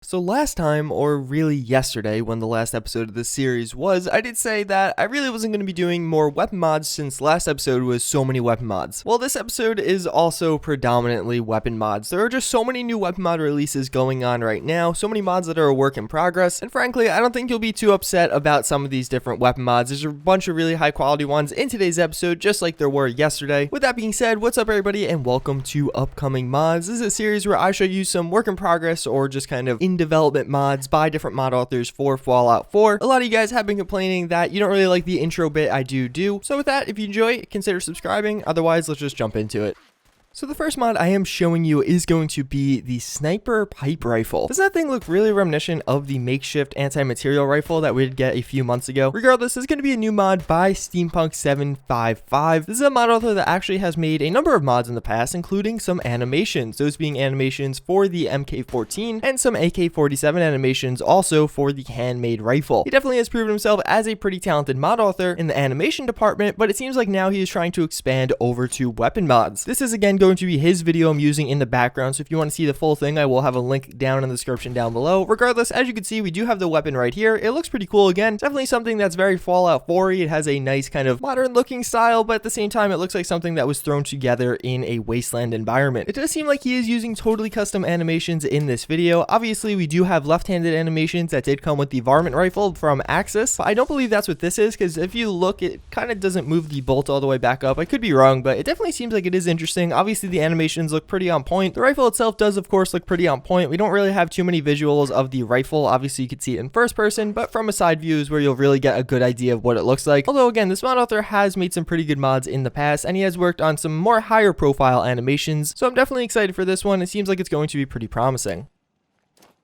So last time, or really yesterday when the last episode of this series was, I did say that I really wasn't going to be doing more weapon mods since last episode was so many weapon mods. Well, this episode is also predominantly weapon mods. There are just so many new weapon mod releases going on right now, so many mods that are a work in progress, and frankly, I don't think you'll be too upset about some of these different weapon mods. There's a bunch of really high quality ones in today's episode, just like there were yesterday. With that being said, what's up everybody and welcome to Upcoming Mods. This is a series where I show you some work in progress or just kind of in development mods by different mod authors for Fallout 4. A lot of you guys have been complaining that you don't really like the intro bit I do. So with that, if you enjoy it, consider subscribing. Otherwise, let's just jump into it. So the first mod I am showing you is going to be the Sniper Pipe Rifle. Doesn't that thing look really reminiscent of the makeshift anti-material rifle that we did get a few months ago? Regardless, this is going to be a new mod by Steampunk755. This is a mod author that actually has made a number of mods in the past, including some animations, those being animations for the MK14 and some AK-47 animations also for the handmade rifle. He definitely has proven himself as a pretty talented mod author in the animation department, but it seems like now he is trying to expand over to weapon mods. This is again going to be his video I'm using in the background, so if you want to see the full thing, I will have a link down in the description down below. Regardless, as you can see, we do have the weapon right here. It looks pretty cool again. Definitely something that's very Fallout 4-y. It has a nice kind of modern looking style, but at the same time, it looks like something that was thrown together in a wasteland environment. It does seem like he is using totally custom animations in this video. Obviously, we do have left-handed animations that did come with the varmint rifle from Axis, but I don't believe that's what this is, because if you look, it kind of doesn't move the bolt all the way back up. I could be wrong, but it definitely seems like it is interesting. Obviously, the animations look pretty on point. The rifle itself does, of course, look pretty on point. We don't really have too many visuals of the rifle. Obviously, you can see it in first person, but from a side view is where you'll really get a good idea of what it looks like. Although, again, this mod author has made some pretty good mods in the past, and he has worked on some more higher profile animations, so I'm definitely excited for this one. It seems like it's going to be pretty promising.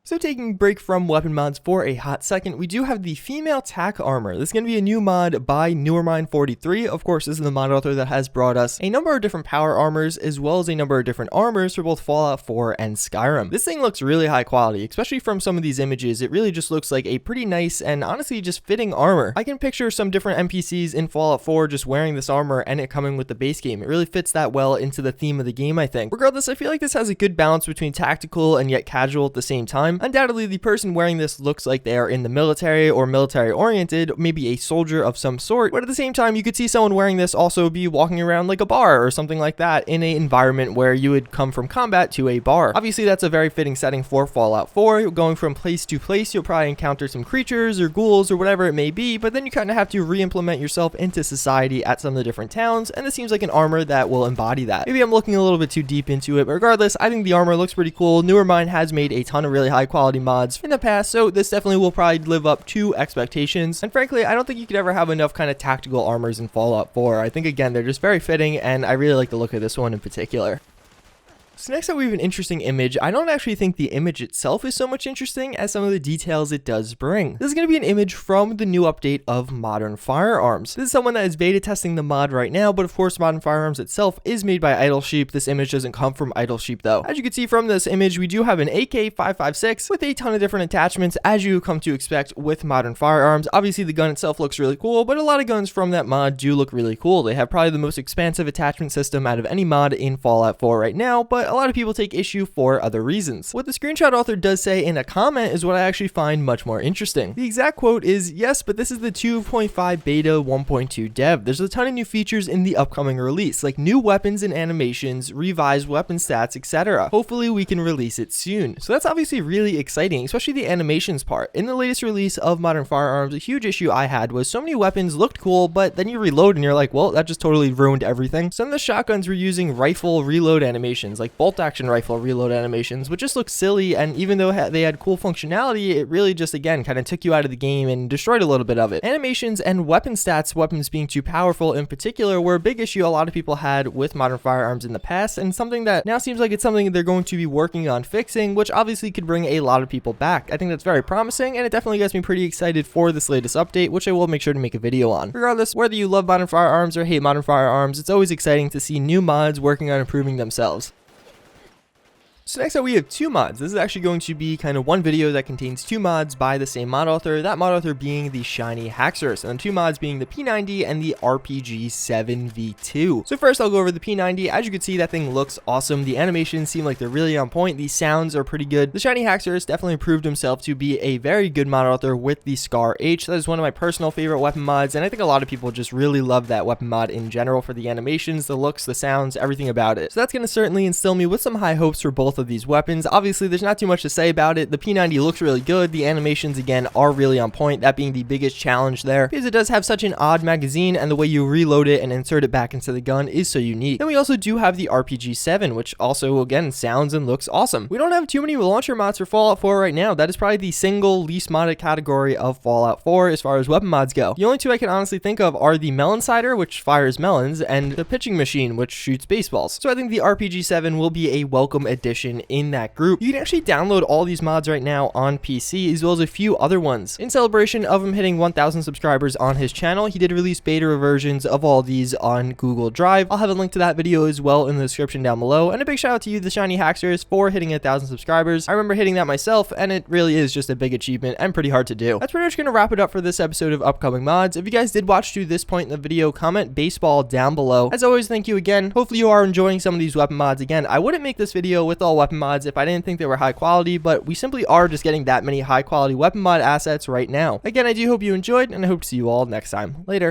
So taking a break from weapon mods for a hot second, we do have the female Tac Armor. This is going to be a new mod by Newermind43. Of course, this is the mod author that has brought us a number of different power armors, as well as a number of different armors for both Fallout 4 and Skyrim. This thing looks really high quality, especially from some of these images. It really just looks like a pretty nice and honestly just fitting armor. I can picture some different NPCs in Fallout 4 just wearing this armor and it coming with the base game. It really fits that well into the theme of the game, I think. Regardless, I feel like this has a good balance between tactical and yet casual at the same time. Undoubtedly, the person wearing this looks like they are in the military or military oriented, maybe a soldier of some sort, but at the same time, you could see someone wearing this also be walking around like a bar or something like that in an environment where you would come from combat to a bar. Obviously, that's a very fitting setting for Fallout 4. Going from place to place, you'll probably encounter some creatures or ghouls or whatever it may be, but then you kind of have to re-implement yourself into society at some of the different towns, and this seems like an armor that will embody that. Maybe I'm looking a little bit too deep into it, but regardless, I think the armor looks pretty cool. Newermind has made a ton of really high quality mods in the past, so this definitely will probably live up to expectations. And frankly, I don't think you could ever have enough kind of tactical armors in Fallout 4. I think again, they're just very fitting, and I really like the look of this one in particular. So next up we have an interesting image. I don't actually think the image itself is so much interesting as some of the details it does bring. This is going to be an image from the new update of Modern Firearms. This is someone that is beta testing the mod right now, but of course Modern Firearms itself is made by Idle Sheep. This image doesn't come from Idle Sheep though. As you can see from this image, we do have an AK-556 with a ton of different attachments as you come to expect with Modern Firearms. Obviously the gun itself looks really cool, but a lot of guns from that mod do look really cool. They have probably the most expansive attachment system out of any mod in Fallout 4 right now, but a lot of people take issue for other reasons. What the screenshot author does say in a comment is what I actually find much more interesting. The exact quote is, "Yes, but this is the 2.5 beta 1.2 dev. There's a ton of new features in the upcoming release, like new weapons and animations, revised weapon stats, etc. Hopefully we can release it soon." So that's obviously really exciting, especially the animations part. In the latest release of Modern Firearms, a huge issue I had was so many weapons looked cool, but then you reload and you're like, well, that just totally ruined everything. Some of the shotguns were using rifle reload animations, like bolt action rifle reload animations, which just looked silly, and even though they had cool functionality, it really just again kind of took you out of the game and destroyed a little bit of it. Animations and weapon stats, weapons being too powerful in particular, were a big issue a lot of people had with Modern Firearms in the past, and something that now seems like it's something they're going to be working on fixing, which obviously could bring a lot of people back. I think that's very promising, and it definitely gets me pretty excited for this latest update, which I will make sure to make a video on. Regardless, whether you love Modern Firearms or hate Modern Firearms, it's always exciting to see new mods working on improving themselves. So next up we have two mods. This is actually going to be kind of one video that contains two mods by the same mod author, that mod author being the Shiny Haxorus, and the two mods being the P90 and the RPG-7v2. So first I'll go over the P90. As you can see, that thing looks awesome. The animations seem like they're really on point. The sounds are pretty good. The Shiny Haxorus definitely proved himself to be a very good mod author with the Scar H. That is one of my personal favorite weapon mods, and I think a lot of people just really love that weapon mod in general for the animations, the looks, the sounds, everything about it. So that's going to certainly instill me with some high hopes for both of these weapons. Obviously, there's not too much to say about it. The P90 looks really good. The animations, again, are really on point, that being the biggest challenge there, because it does have such an odd magazine, and the way you reload it and insert it back into the gun is so unique. Then we also do have the RPG-7, which also, again, sounds and looks awesome. We don't have too many launcher mods for Fallout 4 right now. That is probably the single least modded category of Fallout 4 as far as weapon mods go. The only two I can honestly think of are the Melon Cider, which fires melons, and the Pitching Machine, which shoots baseballs. So I think the RPG-7 will be a welcome addition in that group. You can actually download all these mods right now on PC, as well as a few other ones. In celebration of him hitting 1,000 subscribers on his channel, he did release beta versions of all these on Google Drive. I'll have a link to that video as well in the description down below. And a big shout out to you, the Shiny Haxorus, for hitting 1,000 subscribers. I remember hitting that myself, and it really is just a big achievement and pretty hard to do. That's pretty much going to wrap it up for this episode of upcoming mods. If you guys did watch to this point in the video, comment baseball down below. As always, thank you again. Hopefully you are enjoying some of these weapon mods. Again, I wouldn't make this video with all weapon mods if I didn't think they were high quality, but we simply are just getting that many high quality weapon mod assets right now. Again, I do hope you enjoyed, and I hope to see you all next time. Later.